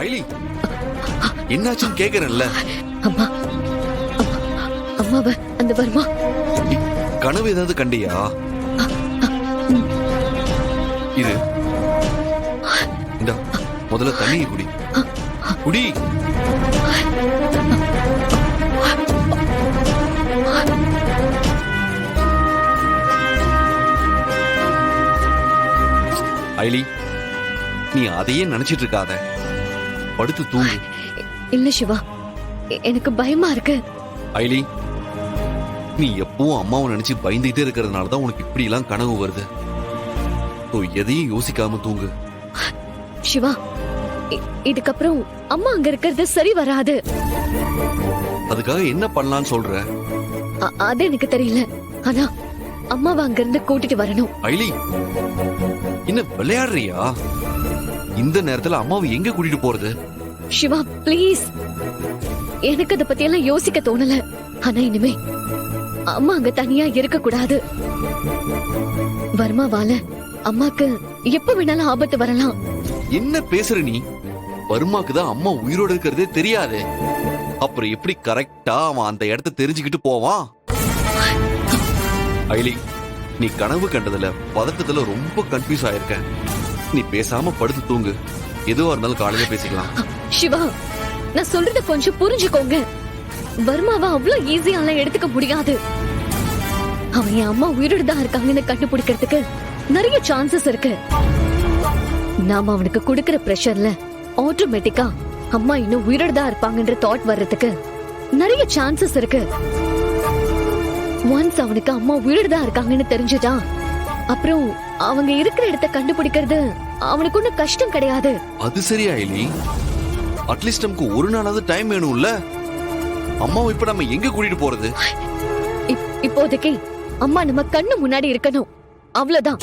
ஐலி, என்னாச்சுன்னு கேக்குறேன்ல. அம்மா அம்மாவ அந்த வர்மா கனவு ஏதாவது கண்டியா? இது இந்த முதல்ல தண்ணியை குடி. குடி. ஐலி, நீ அதையே நினைச்சிட்டு இருக்காத, படுத்து தூங்கு. இல்ல சிவா, எனக்கு பயமா இருக்கு. ஐலி, நீ எப்பவும் அம்மாவை நினைச்சு பயந்துட்டே இருக்கிறதுனாலதான் உனக்கு இப்படி எல்லாம் கனவு வருது. எதையும் யோசிக்காம தூங்கு. சிவா, இதுக்கப்புறம் அம்மா அங்க இருக்கிறது சரி வராது. அதுக்காக என்ன பண்ணலாம்னு சொல்ற? அது எனக்கு தெரியல, ஆனா அம்மாவை அங்க இருந்து கூட்டிட்டு வரணும். ஐலி, என்ன விளையாடுறியா? இந்த நேரத்துல அம்மாவை எங்க கூட்டிட்டு போறது? சிவா ப்ளீஸ், எனக்கு அத பத்தி எல்லாம் யோசிக்க தோணல. ஆனா இனிமே அம்மா அங்க தனியா இருக்க கூடாது. வர்மாவால அம்மாக்கு எப்ப வேணாலும் ஆபத்து வரலாம். என்ன பேசுற நீ? வர்மாக்கு தான் அம்மா உயிரோட இருக்கிறதே தெரியாது. அப்புறம் எப்படி கரெக்டா அவன் அந்த இடத்த தெரிஞ்சுக்கிட்டு போவான்? ஐலி, நீ கனவு கண்டதுல பதட்டத்துல ரொம்ப கன்ஃபியூஸ் ஆயிருக்க. நீ பேசாம படுத்து தூங்கு. எதுவா இருந்தாலும் காலையில பேசிக்கலாம். சிவா, நான் சொல்றத கொஞ்சம் புரிஞ்சுக்கோங்க. வர்மாவை அவ்வளவு ஈஸியாலாம் எடுத்துக்க முடியாது. அவன் என் அம்மா உயிரோடு தான் இருக்காங்கன்னு கண்டுபிடிக்கிறதுக்கு நிறைய சான்சஸ் இருக்கு. நாம அவனுக்கு கொடுக்கிற பிரஷர்ல ஆட்டோமேட்டிக்கா அம்மா இன்னும் உயிரோடு தான் இருப்பாங்கன்ற தாட் வர்றதுக்கு நிறைய சான்சஸ் இருக்கு. ஒன்ஸ் அவனுக்கு அம்மா உயிரோடு தான் இருக்காங்கன்னு தெரிஞ்சுட்டா, அப்புறம் அவங்க இருக்கிற இடத்த கண்டுபிடிக்கிறது அவனுக்கு ஒன்னும் கஷ்டம் கிடையாது. அது சரியா ஐலி? அட்லீஸ்ட் நமக்கு ஒரு நாளாவது டைம் வேணும்ல. அம்மாவை இப்ப நம்ம எங்க கூட்டிட்டு போறது? இப்போதைக்கு அம்மா நம்ம கண்ணு முன்னாடி இருக்கணும், அவ்வளவுதான்.